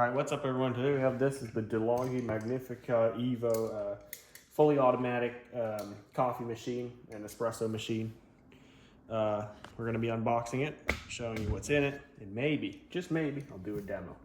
All right, what's up everyone? Today we have this is the DeLonghi Magnifica Evo fully automatic coffee machine and espresso machine. We're going to be unboxing it, showing you what's in it, and maybe, just maybe, I'll do a demo.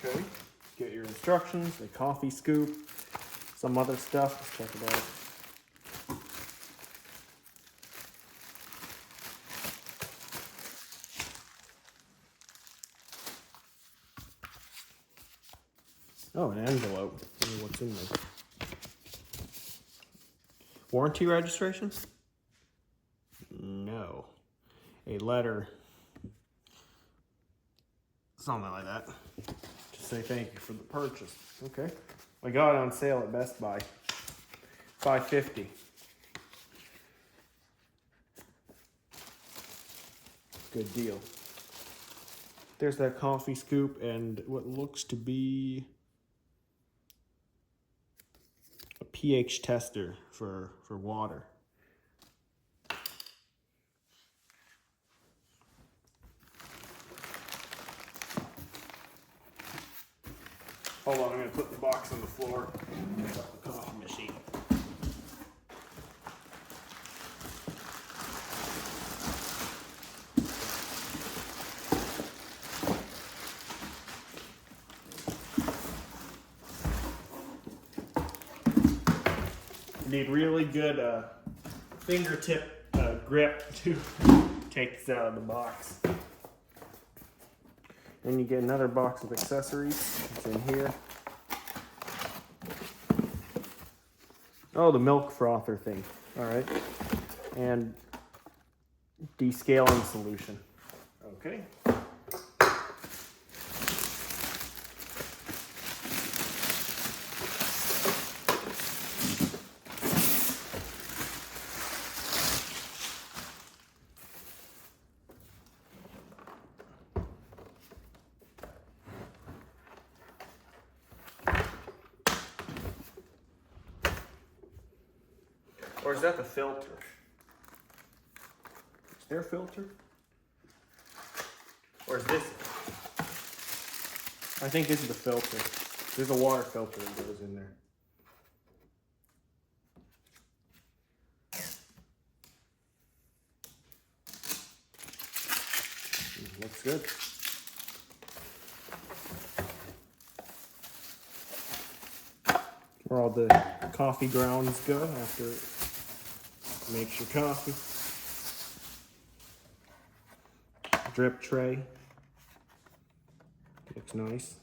Okay, get your instructions, a coffee scoop, some other stuff. Let's check it out. Oh, an envelope. I wonder what's in there. Warranty registration? No. A letter. Something like that. Just say thank you for the purchase. Okay. I got it on sale at Best Buy. $5.50. Good deal. There's that coffee scoop and what looks to be a pH tester for water. Hold on, I'm going to put the box on the floor and pick up the coffee machine. You need really good fingertip grip to take this out of the box. Then you get another box of accessories. It's in here. Oh, the milk frother thing. All right. And descaling solution. Okay. Or is that the filter? Is there a filter? Or is this? I think this is the filter. There's a water filter that goes in there. Looks good. Where all the coffee grounds go after it makes your coffee. Drip tray. Looks nice.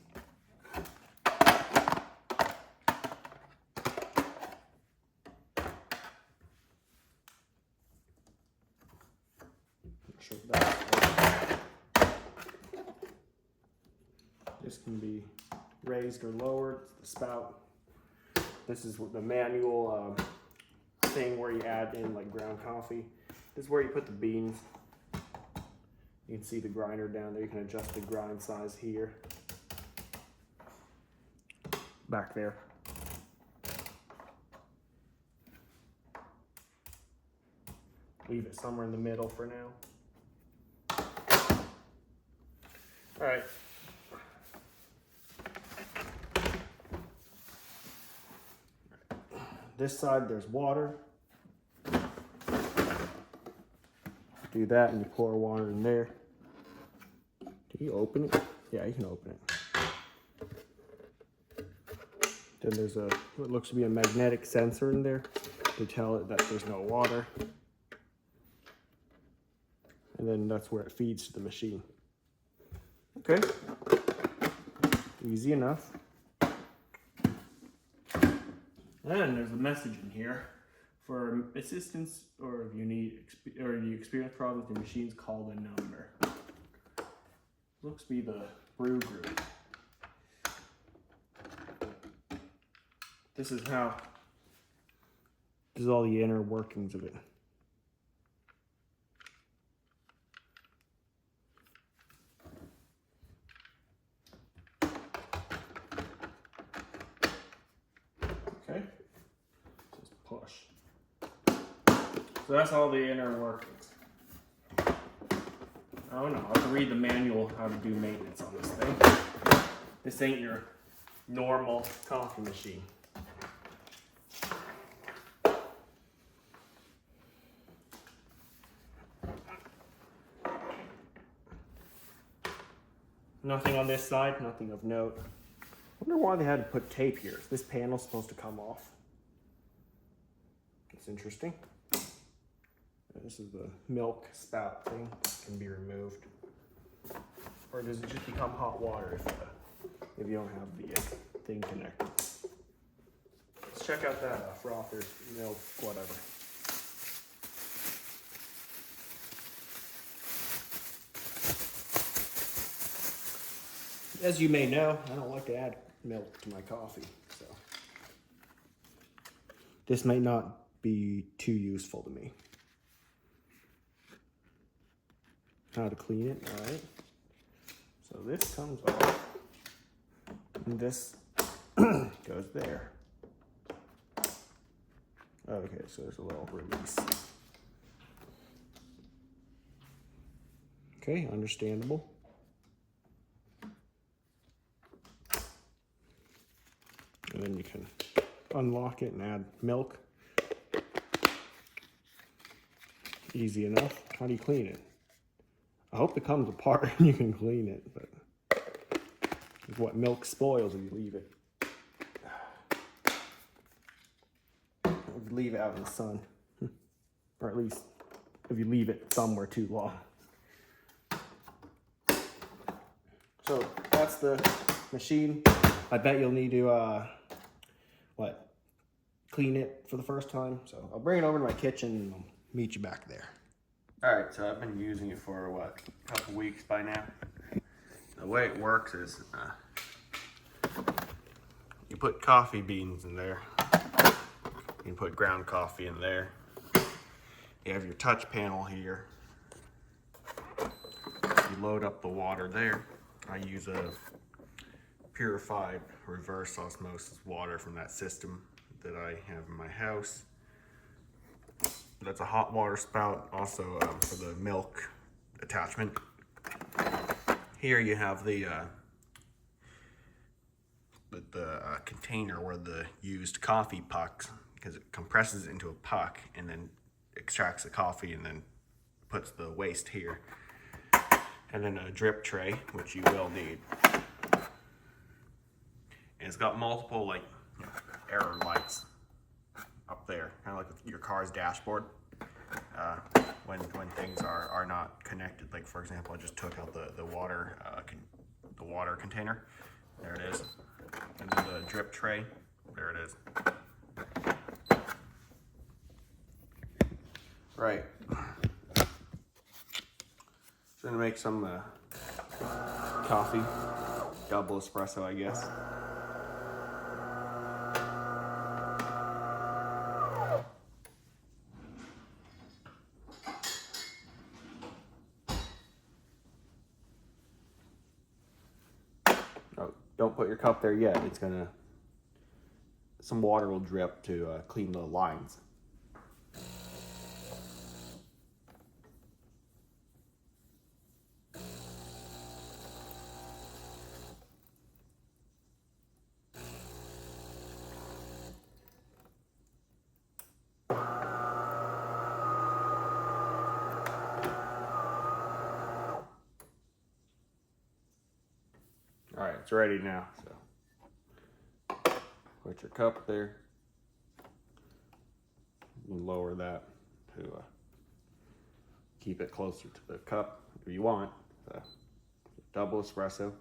Show that. This can be raised or lowered. It's the spout. This is the manual thing where you add in like ground coffee. This is where you put the beans. You can see the grinder down there. You can adjust the grind size here. Back there. Leave it somewhere in the middle for now. All right. This side, there's water. Do that and you pour water in there. Can you open it? Yeah, you can open it. Then there's what looks to be a magnetic sensor in there to tell it that there's no water. And then that's where it feeds to the machine. Okay. Easy enough. And there's a message in here For assistance, or if you need or you experience problems with the machines, call the number. Looks to be the brew group. This is all the inner workings of it. Okay, just push. So that's all the inner workings. I don't know, I have to read the manual how to do maintenance on this thing. This ain't your normal coffee machine. Nothing on this side, nothing of note. I wonder why they had to put tape here. Is this panel supposed to come off? It's interesting. This is the milk spout thing. It can be removed. Or does it just become hot water if you don't have the thing connected? Let's check out that frother, milk, whatever. As you may know, I don't like to add milk to my coffee, so this may not be too useful to me. How to clean it, all right. So this comes off, and this goes there. Okay, so there's a little release. Okay, understandable. And then you can unlock it and add milk. Easy enough. How do you clean it? I hope it comes apart and you can clean it, but it's what milk spoils if you leave it. If you leave it out in the sun, or at least if you leave it somewhere too long. So that's the machine. I bet you'll need to clean it for the first time. So I'll bring it over to my kitchen and I'll meet you back there. All right, so I've been using it for a couple weeks by now. The way it works is you put coffee beans in there. You put ground coffee in there. You have your touch panel here. You load up the water there. I use a purified reverse osmosis water from that system that I have in my house. That's a hot water spout, also for the milk attachment. Here you have the container where the used coffee pucks, because it compresses into a puck and then extracts the coffee and then puts the waste here. And then a drip tray, which you will need. And it's got multiple error lights up there, kind of like your car's dashboard. When things are not connected, like for example, I just took out the water container. There it is. And then the drip tray. There it is. Right. Just gonna make some coffee, double espresso, I guess. Oh, don't put your cup there yet. It's gonna, some water will drip to clean the lines. All right, it's ready now. So put your cup there. And lower that to keep it closer to the cup if you want. So, double espresso.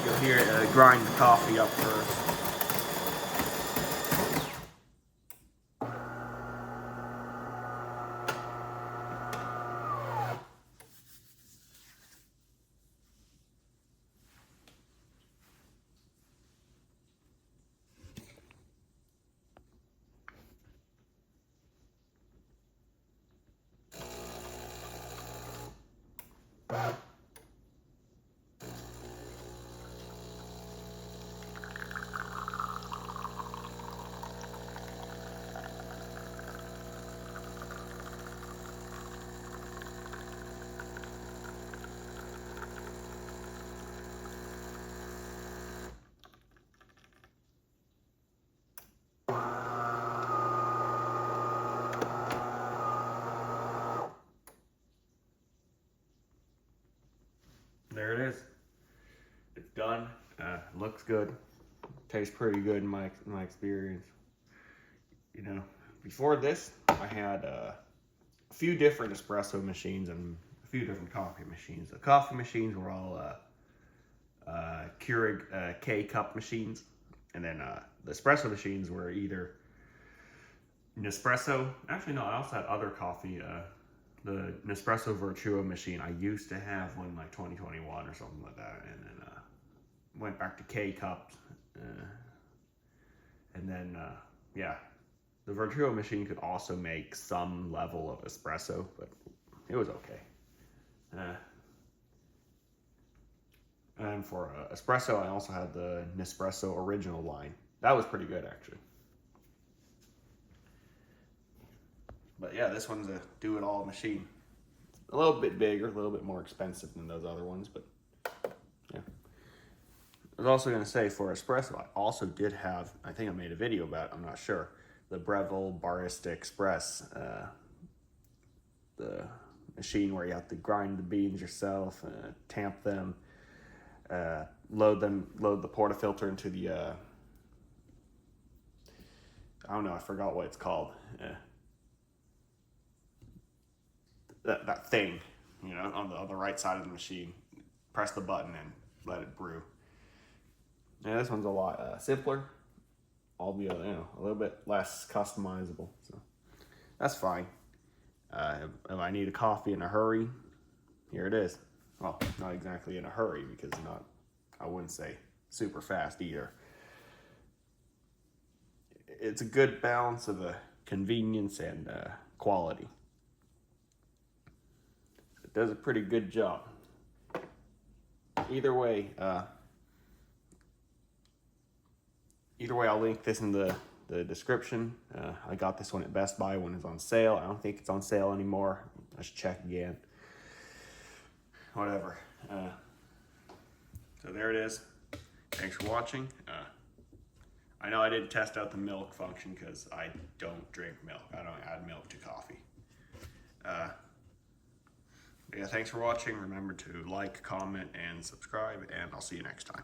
You'll hear it grind the coffee up first. looks good. Tastes pretty good in my experience. You know, before this, I had a few different espresso machines and a few different coffee machines. The coffee machines were all Keurig K-cup machines, and then the espresso machines were either Nespresso. Actually, no, I also had other coffee. The Nespresso Virtuo machine. I used to have one like 2021 or something like that, and then went back to K-cups, and then yeah, the Virtuo machine could also make some level of espresso, but it was okay. And for espresso, I also had the Nespresso Original line. That was pretty good, actually. But yeah, this one's a do-it-all machine. A little bit bigger, a little bit more expensive than those other ones, but yeah. I was also going to say, for espresso, I also did have, I think I made a video about it, I'm not sure, the Breville Barista Express, the machine where you have to grind the beans yourself, tamp them, load the portafilter into the, I don't know, I forgot what it's called. That thing, you know, on the right side of the machine. Press the button and let it brew. Yeah, this one's a lot simpler, albeit, you know, a little bit less customizable. So that's fine. If I need a coffee in a hurry, here it is. Well, not exactly in a hurry, because I wouldn't say super fast either. It's a good balance of convenience and quality. It does a pretty good job. Either way, I'll link this in the description. I got this one at Best Buy when it's on sale. I don't think it's on sale anymore. I should check again. Whatever. So there it is. Thanks for watching. I know I didn't test out the milk function because I don't drink milk. I don't add milk to coffee. Yeah, thanks for watching. Remember to like, comment, and subscribe, and I'll see you next time.